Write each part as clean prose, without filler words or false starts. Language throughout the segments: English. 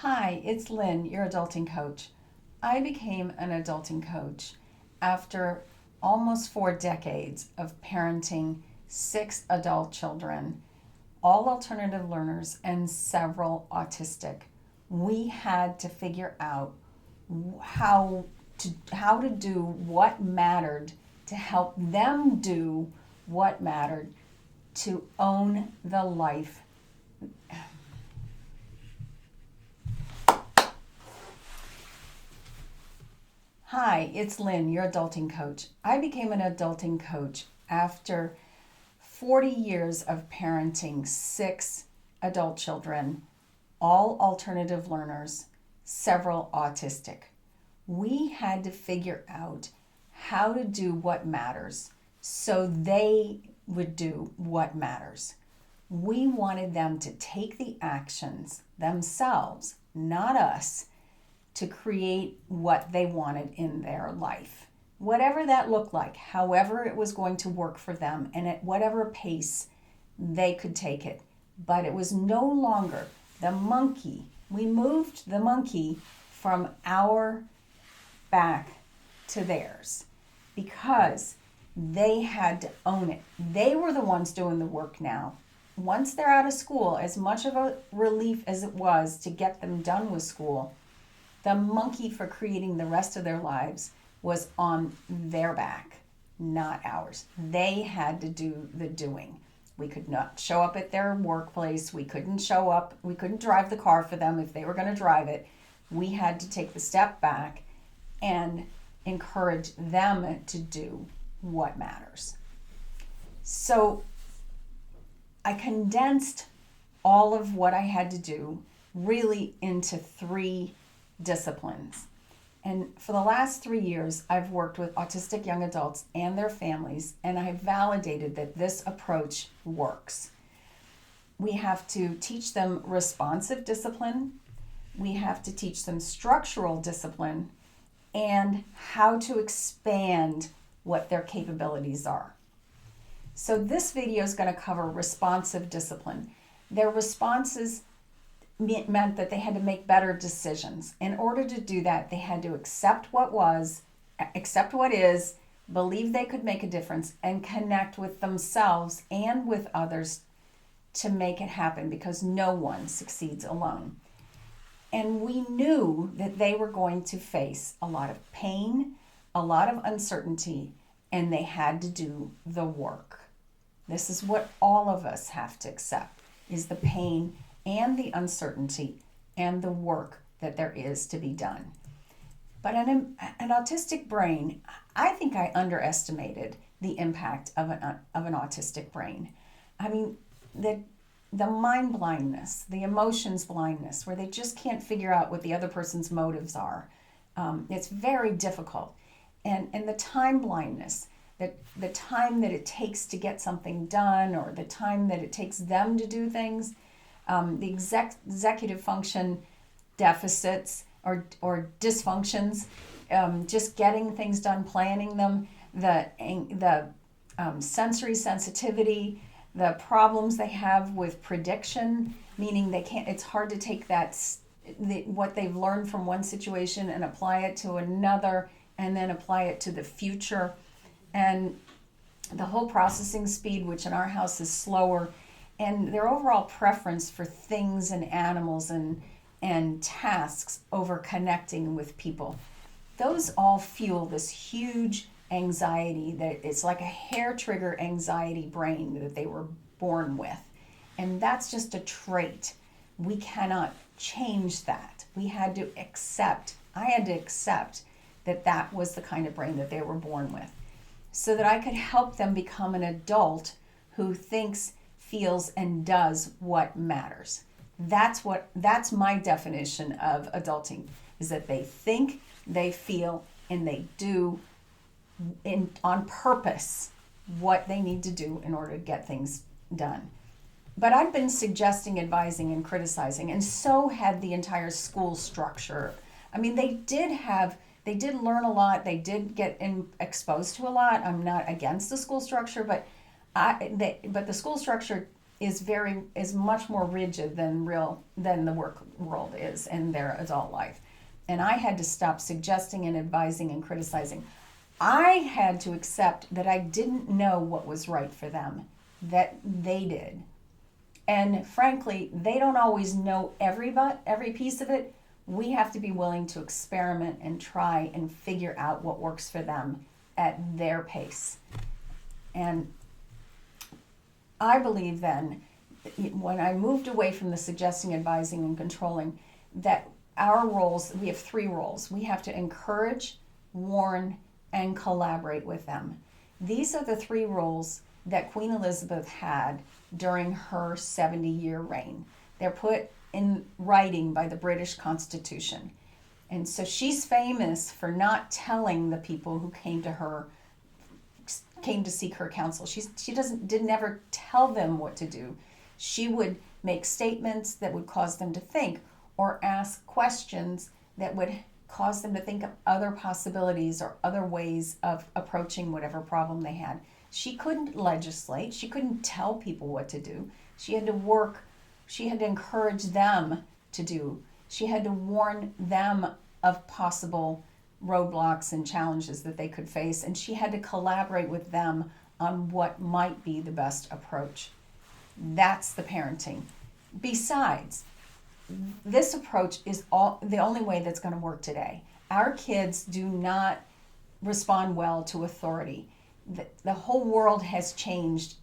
Hi, it's Lynn, your adulting coach. I became an adulting coach after almost 4 decades of parenting 6 adult children, all alternative learners, and several autistic. We had to figure out how to do what mattered to help them do what mattered to own the life. Hi, it's Lynn, your adulting coach. I became an adulting coach after 40 years of parenting 6 adult children, all alternative learners, several autistic. We had to figure out how to do what matters so they would do what matters. We wanted them to take the actions themselves, not us, to create what they wanted in their life. Whatever that looked like, however it was going to work for them, and at whatever pace they could take it. But it was no longer the monkey. We moved the monkey from our back to theirs because they had to own it. They were the ones doing the work now. Once they're out of school, as much of a relief as it was to get them done with school, the monkey for creating the rest of their lives was on their back, not ours. They had to do the doing. We could not show up at their workplace. We couldn't show up. We couldn't drive the car for them if they were going to drive it. We had to take the step back and encourage them to do what matters. So I condensed all of what I had to do really into 3 disciplines. And for the last 3 years, I've worked with autistic young adults and their families, and I've validated that this approach works. We have to teach them responsive discipline, we have to teach them structural discipline, and how to expand what their capabilities are. So this video is going to cover responsive discipline. Their responses meant that they had to make better decisions. In order to do that, they had to accept what is, believe they could make a difference, and connect with themselves and with others to make it happen, because no one succeeds alone. And we knew that they were going to face a lot of pain, a lot of uncertainty, and they had to do the work. This is what all of us have to accept, is the pain and the uncertainty and the work that there is to be done. But an autistic brain, I think I underestimated the impact of an autistic brain. I mean, the mind blindness, the emotions blindness, where they just can't figure out what the other person's motives are. It's very difficult. And the time blindness, the time that it takes to get something done, or the time that it takes them to do things, the executive function deficits or dysfunctions, just getting things done, planning them, the sensory sensitivity, the problems they have with prediction, meaning they can't. It's hard to take what they've learned from one situation and apply it to another, and then apply it to the future. And the whole processing speed, which in our house is slower, and their overall preference for things and animals and tasks over connecting with people. Those all fuel this huge anxiety that it's like a hair trigger anxiety brain that they were born with. And that's just a trait. We cannot change that. I had to accept that was the kind of brain that they were born with, so that I could help them become an adult who thinks, feels, and does what matters. That's my definition of adulting, is that they think, they feel, and they do on purpose what they need to do in order to get things done. But I've been suggesting, advising, and criticizing, and so had the entire school structure. I mean, they did learn a lot. They did get exposed to a lot. I'm not against the school structure, but the school structure is much more rigid than the work world is in their adult life. And I had to stop suggesting and advising and criticizing. I had to accept that I didn't know what was right for them, that they did. And frankly, they don't always know every piece of it. We have to be willing to experiment and try and figure out what works for them at their pace. And I believe then, when I moved away from the suggesting, advising, and controlling, that our roles, we have three roles. We have to encourage, warn, and collaborate with them. These are the three roles that Queen Elizabeth had during her 70-year reign. They're put in writing by the British Constitution. And so she's famous for not telling the people who came to seek her counsel. She didn't ever tell them what to do. She would make statements that would cause them to think, or ask questions that would cause them to think of other possibilities or other ways of approaching whatever problem they had. She couldn't legislate. She couldn't tell people what to do. She had to work. She had to encourage them to do. She had to warn them of possible roadblocks and challenges that they could face, and she had to collaborate with them on what might be the best approach. That's the parenting. Besides, this approach is the only way that's going to work today. Our kids do not respond well to authority. The whole world has changed.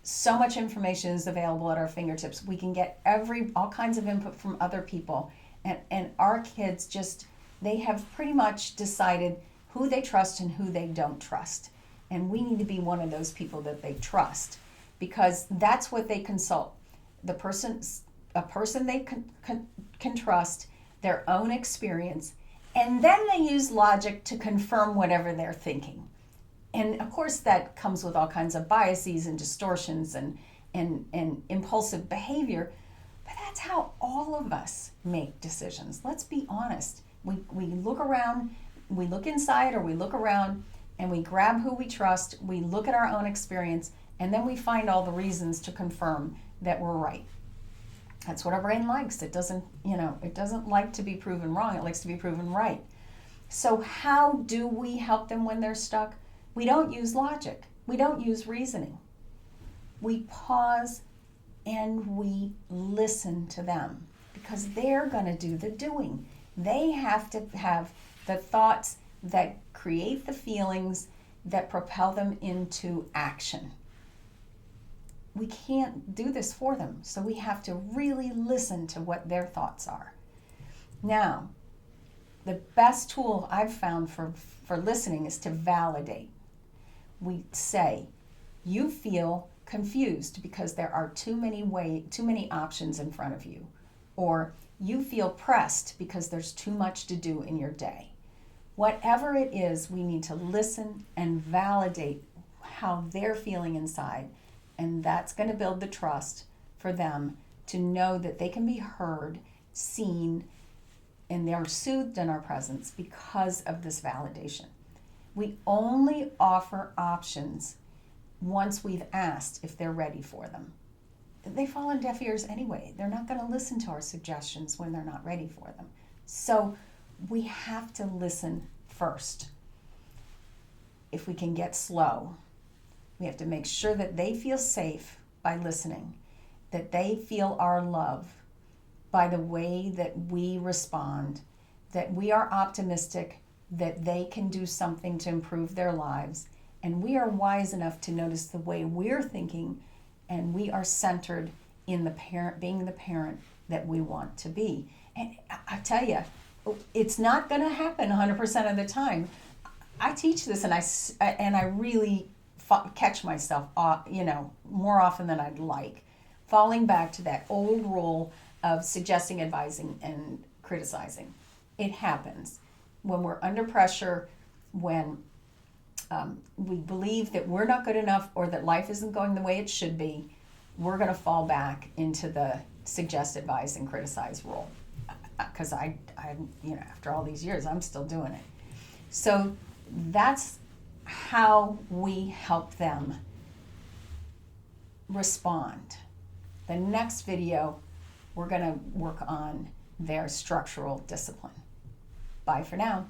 So much information is available at our fingertips. We can get all kinds of input from other people, and our kids they have pretty much decided who they trust and who they don't trust. And we need to be one of those people that they trust, because that's what they consult. A person they can trust, their own experience, and then they use logic to confirm whatever they're thinking. And of course that comes with all kinds of biases and distortions and impulsive behavior, but that's how all of us make decisions. Let's be honest. We look around, we look inside, or we look around, and we grab who we trust, we look at our own experience, and then we find all the reasons to confirm that we're right. That's what our brain likes. It doesn't like to be proven wrong. It likes to be proven right. So how do we help them when they're stuck? We don't use logic. We don't use reasoning. We pause and we listen to them, because they're going to do the doing. They have to have the thoughts that create the feelings that propel them into action. We can't do this for them, so we have to really listen to what their thoughts are. Now, the best tool I've found for listening is to validate. We say, you feel confused because there are too many options in front of you, or you feel pressed because there's too much to do in your day. Whatever it is, we need to listen and validate how they're feeling inside, and that's going to build the trust for them to know that they can be heard, seen, and they're soothed in our presence because of this validation. We only offer options once we've asked if they're ready for them. They fall on deaf ears anyway. They're not going to listen to our suggestions when they're not ready for them. So we have to listen first. If we can get slow, we have to make sure that they feel safe by listening, that they feel our love by the way that we respond, that we are optimistic, that they can do something to improve their lives, and we are wise enough to notice the way we're thinking, and we are centered in being the parent that we want to be. And I tell you, it's not going to happen 100% of the time. I teach this, and I really catch myself, more often than I'd like, falling back to that old rule of suggesting, advising, and criticizing. It happens when we're under pressure, when we believe that we're not good enough or that life isn't going the way it should be. We're going to fall back into the suggest, advise, and criticize rule. Because I, after all these years, I'm still doing it. So that's how we help them respond. The next video, we're going to work on their structural discipline. Bye for now.